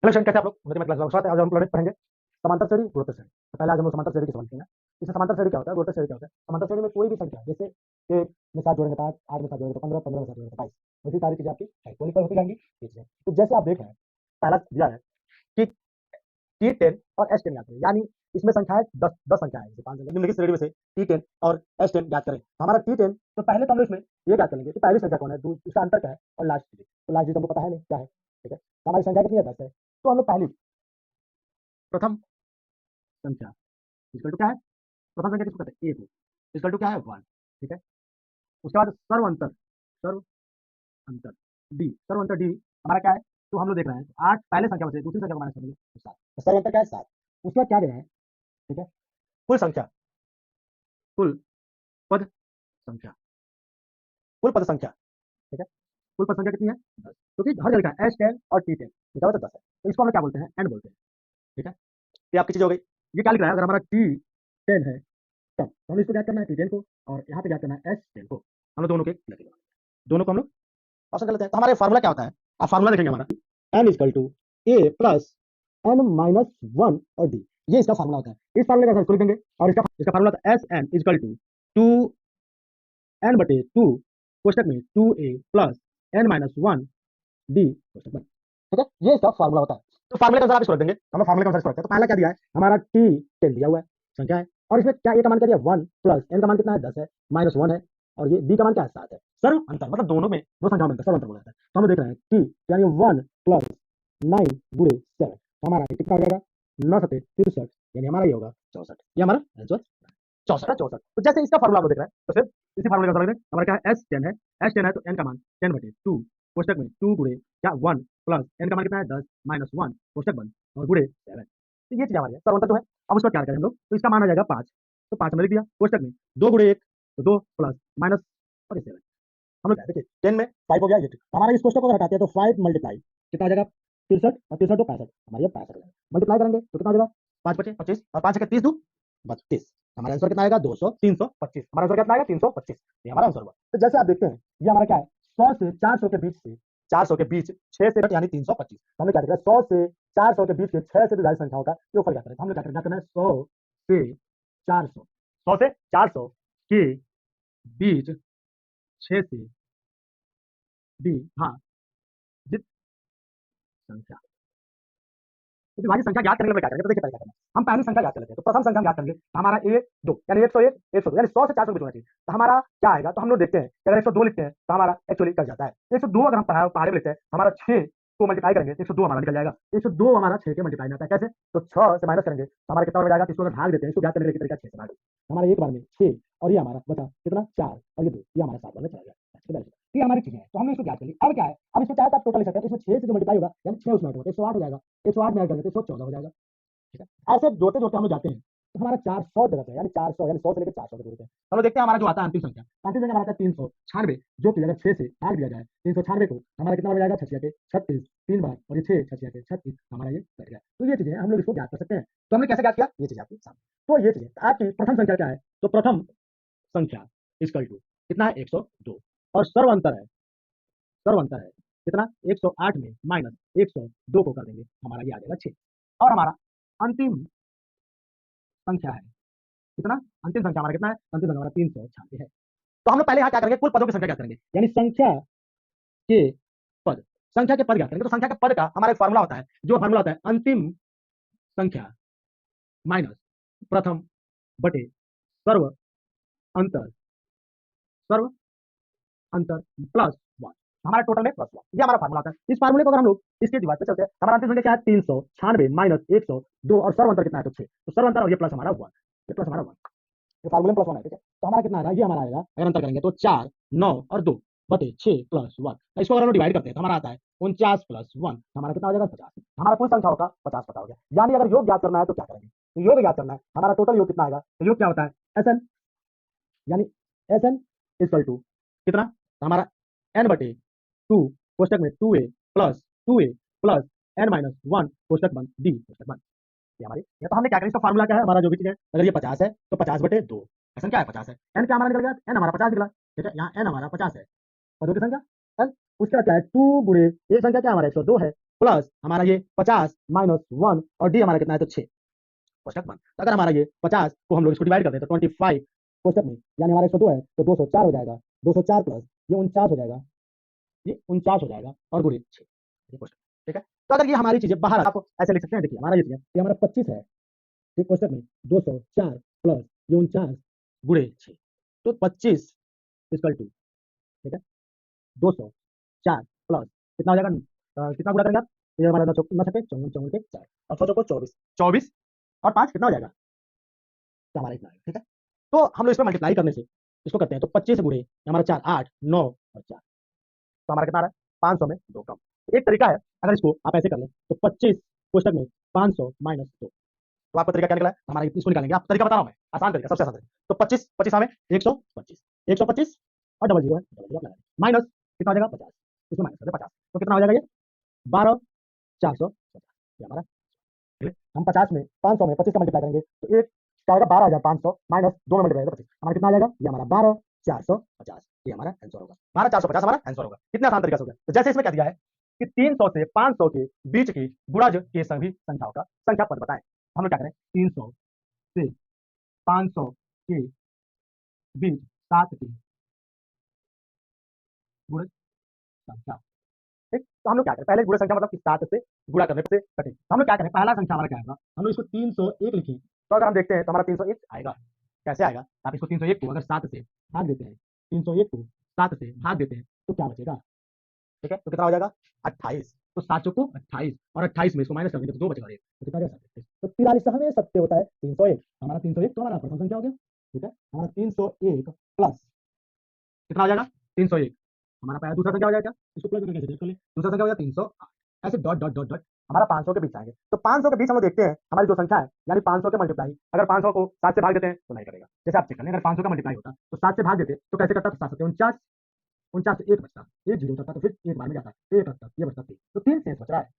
Hello student, कैसे आप लोग? मुझे मैं क्लास में स्वागत है। आज हम प्लॉट पढ़ेंगे समांतर श्रेणी, गुणोत्तर श्रेणी। तो पहले आज हम लोग समांतर श्रेणी के सवाल लिखेंगे। इसमें समांतर श्रेणी क्या होता है, गुणोत्तर श्रेणी क्या होता है? समांतर श्रेणी में कोई भी संख्या, जैसे 1 में 7 जोड़ेंगे तो 8, 8 में 7 जोड़ेंगे तो 15, 15 में 7 जोड़ेंगे तो 22, वैसी सारी चीजें आपकी इक्वल होती जाएंगी। ठीक है, तो जैसे आप देख रहे हैं, पहला दिया है कि T10 और S10 ज्ञात करें, यानी इसमें संख्या है 10, 10 संख्या है, जैसे 5 निम्नलिखित श्रेणी में से T10 और S10 ज्ञात करें। तो हमारा T10, तो पहले तो हम लोग इसमें ये ज्ञात करेंगे कि पहली संख्या कौन है, इसका अंतर क्या है, और लास्ट डिजिट। तो लास्ट डिजिट हमको पता है नहीं क्या है। ठीक है, तो हमारी संख्या कितनी है, 10 है। तो हम लोग पहली प्रथम संख्या इक्वल टू क्या है, प्रथम संख्या किसको कहते हैं, ए को, इक्वल टू क्या है, 1। ठीक है, उसके बाद सर्व अंतर, सर्व अंतर डी, सर्व अंतर डी हमारा क्या है, तो हम लोग देख रहे हैं 8 पहले संख्या में से दूसरी संख्या को माइनस करेंगे तो 7, तो सर्व अंतर क्या है, 7। उसके बाद क्या दे रहा है, ठीक है, कुल संख्या, कुल पद संख्या, कुल पद संख्या। ठीक है, कुल पद संख्या कितनी है, 10, क्योंकि हर जगह लिखा है S10 और T10 लिखा हुआ तो 10 है, तो इसको हम लोग क्या बोलते हैं, एन बोलते हैं। ठीक है, ये आपकी चीज हो गई। ये क्या लिख रहा है, अगर हमारा T10 है तब तो हमें इसको ज्ञात करना है T10 को, और यहाँ पे ज्ञात करना है S10 को। हम लोग दोनों के लगेगा, दोनों को हम लोग ऑप्शन कर लेते हैं। तो हमारे फार्मूला क्या होता है, आप फार्मूला देखेंगे हमारा n equal to a plus n minus 1 और डी, ये इसका फार्मूला होता है। इस फार्मूले का इसको लिख देंगे, और इसका इसका फार्मूला होता है S N equal to 2n/2 कोष्टक में 2a plus n minus 1 D कोष्टक में। ठीक है, ये इसका फार्मूला होता है। तो फार्मूले का अनुसार आप इसको रख देंगे, हम फार्मूले के अनुसार इसको रखते हैं। तो पहला क्या दिया है, हमारा T10 दिया हुआ है, संख्या है, और इसमें क्या ए का मान क्या दिया, 1 प्लस n का मान कितना है, 10 है, माइनस 1 है, और ये डी का मान क्या है, 7 है। सर्व अंतर मतलब दोनों में दो संख्याओं में अंतर, सर्व अंतर बोला जाता है। तो हम देख रहे हैं T यानी 1 प्लस 9 गुणे 7, हमारा कितना हो जाएगा, 9 7 63, यानी हमारा ये होगा 64। ये हमारा आंसर 64 है, 64। तो जैसे इसका फार्मूला आप देख रहे हैं, तो फिर इसी फार्मूले का हमारा क्या है, S10 है, S10 है तो n का मान 10/2 कोष्टक में 2 गुणे क्या 1 प्लस n का मान कितना है, 10 माइनस 1 कोष्टक बंद और गुणे 7। तो ये चीज हमारी है, सर्वंतर जो है। अब उसका क्या करें हम लोग, तो इसका मान आ जाएगा 5, तो 5 हमने लिख दिया कोष्टक में 2 गुणे 1 तो 2 प्लस माइनस और ये 7। हम लोग क्या है, देखिए 10 में 5 हो गया, ये हमारा इस कोष्टक को हटाते हैं तो 5 मल्टीप्लाई कितना आ जाएगा, 63, और 63 तो 65, हमारे 65 हो जाएगा। मल्टीप्लाई करेंगे तो कितना हो जाएगा, 5 बचे 25, और 5 30 2 32, हमारा आंसर कितना आएगा, 200 325। हमारा आंसर कितना आएगा, 325। ये हमारा आंसर हुआ। तो जैसे आप देखते हैं, ये हमारा क्या है, 100 से 400 के बीच से, 400 के बीच 6 से यानी 325। हमने क्या देखा, 100 से 400 के बीच के 6 से विभाजित संख्याओं का योगफल क्या करें। हमने क्या करना है, 100 से 400, 100 से 400 के बीच 6 से विभाजित संख्या, तो विभाजित संख्या ज्ञात करने में क्या करेंगे, तो देखिए पहले क्या करना है, हम पहली संख्या ज्ञात कर लेते हैं। तो प्रथम संख्या हम ज्ञात करेंगे, तो हमारा ए 2 यानी 101 102 यानी 100 से 400 के बीच होना चाहिए। तो हमारा क्या आएगा, तो हम लोग देखते हैं कि अगर 102 लिखते हैं तो हमारा एक्चुअली कट जाता है। 102 अगर हम पहाड़े में लिखते हैं, हमारा 6 को मल्टीप्लाई करेंगे, 102 हमारा निकल जाएगा। 102 हमारा 6 के मल्टीप्लाई में आता है, कैसे, तो 6 से माइनस करेंगे तो हमारा कितना हो जाएगा, तो इसको अगर भाग देते हैं, इसको ज्ञात करने के तरीका 6 से भाग, हमारा एक बार में 6, और ये हमारा बचा कितना 4, और ये 2, ये हमारा 7 बार में चला गया। ये हमारी चीजें हैं, तो हमने इसको ज्ञात कर ली। अब क्या है, अब इसको चाहे तो आप टोटल लिख सकते हैं, इसमें 6 से जो मल्टीप्लाई होगा यानी 6 उसमें 108 हो जाएगा, 108 में ऐड करेंगे तो 114 हो जाएगा। ठीक है, ऐसे जोड़ते जोड़ते हम लोग जाते हैं, तो हमारा 400 जगह पे यानी 400 यानी 100 से लेकर 400 तक जोड़ते हैं। हम लोग देखते हैं हमारा जो आता है अंतिम संख्या, अंतिम संख्या हमारा आता है 396, जो कि अगर 6 से भाग दिया जाए 396 को, हमारा कितना बन जाएगा, 6 के 36, 3 बार, और ये 6 6 के 36, हमारा ये कट गया। तो ये चीजें हम लोग इसको ज्ञात कर सकते हैं। तो हमने कैसे ज्ञात किया, ये चीज आपके सामने। तो ये चीजें आपकी प्रथम संख्या क्या है, तो प्रथम संख्या इक्वल टू कितना है, 102, और सर्व अंतर है, सर्व अंतर है कितना, 108 में माइनस 102 को कर देंगे, हमारा ये आ जाएगा 6। और हमारा अंतिम संख्या है कितना, अंतिम संख्या हमारा कितना है, अंतिम संख्या हमारा 396 है। तो हम लोग पहले यहाँ क्या करेंगे, कुल पदों की संख्या क्या करेंगे, यानी संख्या के पद, संख्या के पद क्या करेंगे। तो संख्या के पद का हमारा एक फार्मूला होता है, जो फार्मूला होता है अंतिम संख्या माइनस प्रथम बटे सर्व अंतर, सर्व अंतर प्लस 1, हमारा टोटल में प्लस 1, ये हमारा फार्मूला होता है। इस फार्मूले को अगर हम लोग इसके दिमाग पे चलते हैं, हमारा अंतिम संख्या क्या है, 396 माइनस 102, और सर्व अंतर कितना है, तो 6, तो सर्व अंतर और ये प्लस हमारा 1, ये प्लस हमारा 1, ये फार्मूले में प्लस 1 है। ठीक है, तो हमारा कितना आएगा, ये हमारा आएगा, अगर अंतर करेंगे तो 4 9 और 2 बटे 6 प्लस 1, इसको अगर हम डिवाइड करते हैं तो हमारा आता है 49 प्लस 1, हमारा कितना हो जाएगा, 50। हमारा कुल संख्या होगा 50 पता हो गया। यानी अगर योग ज्ञात करना है तो क्या करेंगे, तो योग ज्ञात करना है, हमारा टोटल योग कितना आएगा, तो योग क्या होता है, एसएन, यानी एसएन इक्वल टू कितना, तो हमारा एन बटे 2 कोष्टक में 2a plus 2a plus n minus 1 कोष्टक बंद डी कोष्टक बंद, ये हमारी। ये तो हमने क्या करें, इसका फार्मूला क्या है, हमारा जो भी चीज है, अगर ये 50 है तो 50 बटे 2, एन क्या है, 50 है, एन क्या हमारा निकल गया, एन हमारा 50 निकला। ठीक है, यहाँ एन हमारा 50 है, पदों की संख्या एन। उसके बाद क्या है, 2 गुणे ये संख्या क्या हमारा 102 है, प्लस हमारा ये 50 माइनस 1 और डी हमारा कितना है तो 6 कोष्टक बंद। तो अगर हमारा ये 50 को हम लोग इसको डिवाइड कर दें तो 25 कोष्टक में यानी हमारा 102 है तो 204 हो जाएगा, 204 प्लस ये 49 हो जाएगा, ये 49 हो जाएगा और गुणे 6 ये कोष्टक। ठीक है, तो अगर ये हमारी चीजें बाहर आप ऐसे लिख सकते हैं, देखिए हमारा ये चीज है, ये हमारा 25 है, ठीक, कोष्टक में 204 प्लस ये 49 गुणे 6 तो 25 इक्वल टू, ठीक है, 204 प्लस कितना हो जाएगा, कितना गुणा करेंगे आप, तो ये हमारा 9 चौक 9 छक्के 54 54 के 4 और 6 चौको 24 24 और 5 कितना हो जाएगा, तो हमारा इतना है। ठीक है, तो हम लोग इसमें मल्टीप्लाई करने से इसको करते हैं तो 25 गुणे हमारा 4 8 9 और 4 तो हमारा कितना आ रहा है 500 में 2 कम। एक तरीका है, अगर इसको आप ऐसे कर लें तो 25 कोष्टक में 500 माइनस 2, तो आपका तरीका क्या निकला है, हमारा इसको निकालेंगे, आप तरीका बता रहा हूं मैं, आसान तरीका, सबसे आसान तरीका। तो 25 25 में 125 125 और डबल जीरो है, डबल जीरो लगा माइनस कितना हो जाएगा 50, इसमें माइनस कर दे 50 तो कितना हो जाएगा ये 12 450 ये हमारा। हम 50 में 500 में 25 का मल्टीप्लाई करेंगे तो एक क्या आएगा 12,500 माइनस 2 में मल्टीप्लाई करेंगे 25 हमारा कितना आ जाएगा, ये हमारा 12,450 ये हमारा आंसर होगा, 12,450 हमारा आंसर होगा। कितने आसान तरीका से हो गया। तो जैसे इसमें क्या दिया है कि 300 से 500 के बीच की गुणज के सभी संख्याओं का संख्या पद बताएं। हम लोग क्या करें 300 से 500 के बीच 7 की गुणज संख्या। ठीक, तो हम लोग क्या करें पहले गुणज संख्या मतलब कि 7 से गुणा करने से कटे, तो हम लोग क्या करें पहला संख्या हमारा क्या आएगा, हम लोग इसको 301 लिखें तो अगर हम देखते हैं तो हमारा 301 आएगा। कैसे आएगा, आप इसको 301 को अगर 7 से भाग देते हैं, 301 को 7 से भाग देते हैं तो क्या बचेगा, ठीक है, तो कितना हो जाएगा 28, तो 7 को 28 और 28 में इसको माइनस कर देंगे तो 2 बचेगा, तो कितना बचेगा 37, तो 43 हमें सत्य होता है 301, हमारा 301 तो हमारा प्रथम संख्या हो गया। ठीक है, हमारा 301 प्लस कितना हो जाएगा 301 हमारा पहला दूसरा संख्या हो जाएगा, इसको प्लस करके चेक कर ले, दूसरा संख्या हो जाएगा 308 ऐसे डॉट डॉट डॉट डॉट हमारा 500 के बीच आएंगे। तो 500 के बीच हम लोग देखते हैं हमारी जो संख्या है यानी 500 के मल्टीप्लाई, अगर 500 को 7 से भाग देते हैं तो नहीं करेगा, जैसे आप चेक कर लें अगर 500 का मल्टीप्लाई होता तो 7 से भाग देते तो कैसे करता, तो 7 7 49 49 से 1 बचता, 1 जीरो होता तो फिर एक बार में जाता, 1 रखता ये बचता 3, तो 3 शेष बच रहा है,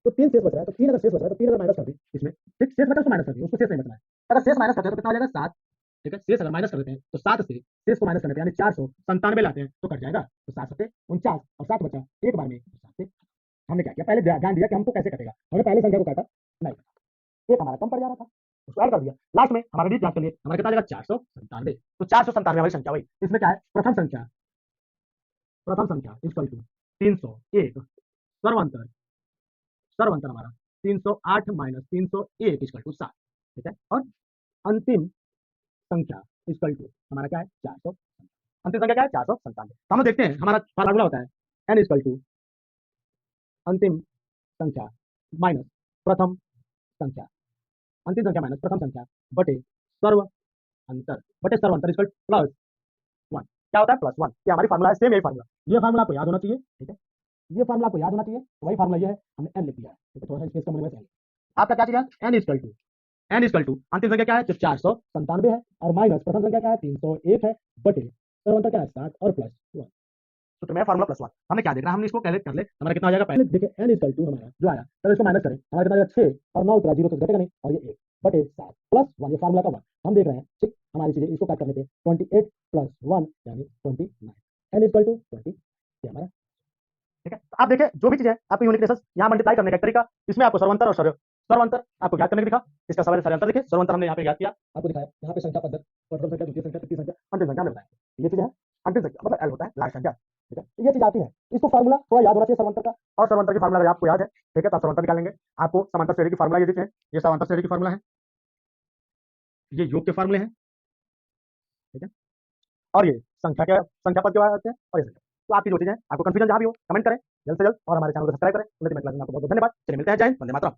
तो 3 शेष बच रहा है, तो 3 अगर शेष बच रहा है तो 3 अगर माइनस कर दी इसमें, ठीक, शेष बचा उसको माइनस कर दी, उसको शेष नहीं बचना है, अगर शेष माइनस करते हैं तो कितना हो जाएगा 7। ठीक है, शेष अगर माइनस कर देते हैं तो 7 से शेष को माइनस करने पे यानी 497 लाते हैं तो कट जाएगा, तो 7 सत्ते 49 और 7 बचा एक बार में, तो 7 से हमने क्या किया पहले ध्यान दिया कि हमको कैसे कटेगा, हमने पहले संख्या को काटा नहीं, एक हमारा कम पड़ जा रहा था उसको ऐड कर दिया, लास्ट में हमारा रीच याद कर लिए हमारा कितना आ जाएगा 497, तो 497 हमारी संख्या हुई। इसमें क्या है प्रथम संख्या इक्वल टू 301 सर्वांतर सर्वांतर हमारा 308 माइनस 301 इक्वल टू 7। ठीक है, और अंतिम संख्या इक्वल टू हमारा क्या है 400, अंतिम संख्या क्या है 497। तो हम लोग देखते हैं हमारा फार्मूला होता है एन इक्वल टू अंतिम संख्या माइनस प्रथम संख्या, अंतिम संख्या माइनस प्रथम संख्या बटे सर्व अंतर बटे सर्व अंतर इक्वल प्लस 1, क्या होता है प्लस 1, ये हमारी फार्मूला है, सेम यही फार्मूला, ये फार्मूला आपको याद होना चाहिए। ठीक है, ये फार्मूला आपको याद होना चाहिए, वही फार्मूला ये है, हमने एन लिख दिया है। ठीक है, थोड़ा सा स्पेस कम होने में आपका क्या चीज है एन इक्वल टू अंतिम संख्या क्या है जो 497 है और माइनस प्रथम संख्या क्या है 301 है बटे सर्वांतर क्या है 7 और प्लस 1, तो तुम्हें फार्मूला प्लस 1 हमें क्या देखना है, हमने इसको कैलकुलेट कर ले हमारा कितना आ जाएगा, पहले देखिए एन इक्वल टू हमारा जो आया तो इसको माइनस करें हमारा कितना आ जाएगा 6 और 9 उतरा 0 तो घटेगा नहीं और ये 1 बटे 7 प्लस 1 ये फार्मूला का 1 हम देख रहे हैं। ठीक, हमारी चीजें इसको काट करने पे 28 प्लस 1 यानी 29 एन इक्वल टू 20 ये हमारा। ठीक है, तो आप देखिए जो भी चीज है आपको यूनिकनेसेस यहाँ मल्टीप्लाई करने का तरीका, इसमें आपको सर्वांतर और सर्वांतर आपको ज्ञात करने को दिखा, इसका सवाल सर्वांतर देखिए, सर्वांतर हमने यहाँ पे ज्ञात किया, आपको दिखाया यहाँ पे संख्या पद्धति प्रथम संख्या द्वितीय संख्या तृतीय संख्या अंतिम संख्या मिलता है, ये चीज है अंतिम संख्या मतलब एल होता है लास्ट संख्या। ठीक है, तो ये चीज आती है, इसको फार्मूला थोड़ा याद होना चाहिए सर्वांतर का, और सर्वांतर की फार्मूला अगर आपको याद है ठीक है तो आप सर्वांतर निकालेंगे, आपको समांतर श्रेणी की फार्मूला ये देखिए, ये समांतर श्रेणी की फार्मूला है, ये योग के फार्मूले हैं। ठीक है, और ये संख्या पद के बाद आते हैं और ये संख्या, तो आपकी जो चीजें आपको कंफ्यूजन जहां भी हो कमेंट करें जल्द से जल्द और हमारे चैनल को सब्सक्राइब करें। आपको बहुत बहुत धन्यवाद, चलिए मिलते हैं, जय हिंद, वंदे मातरम।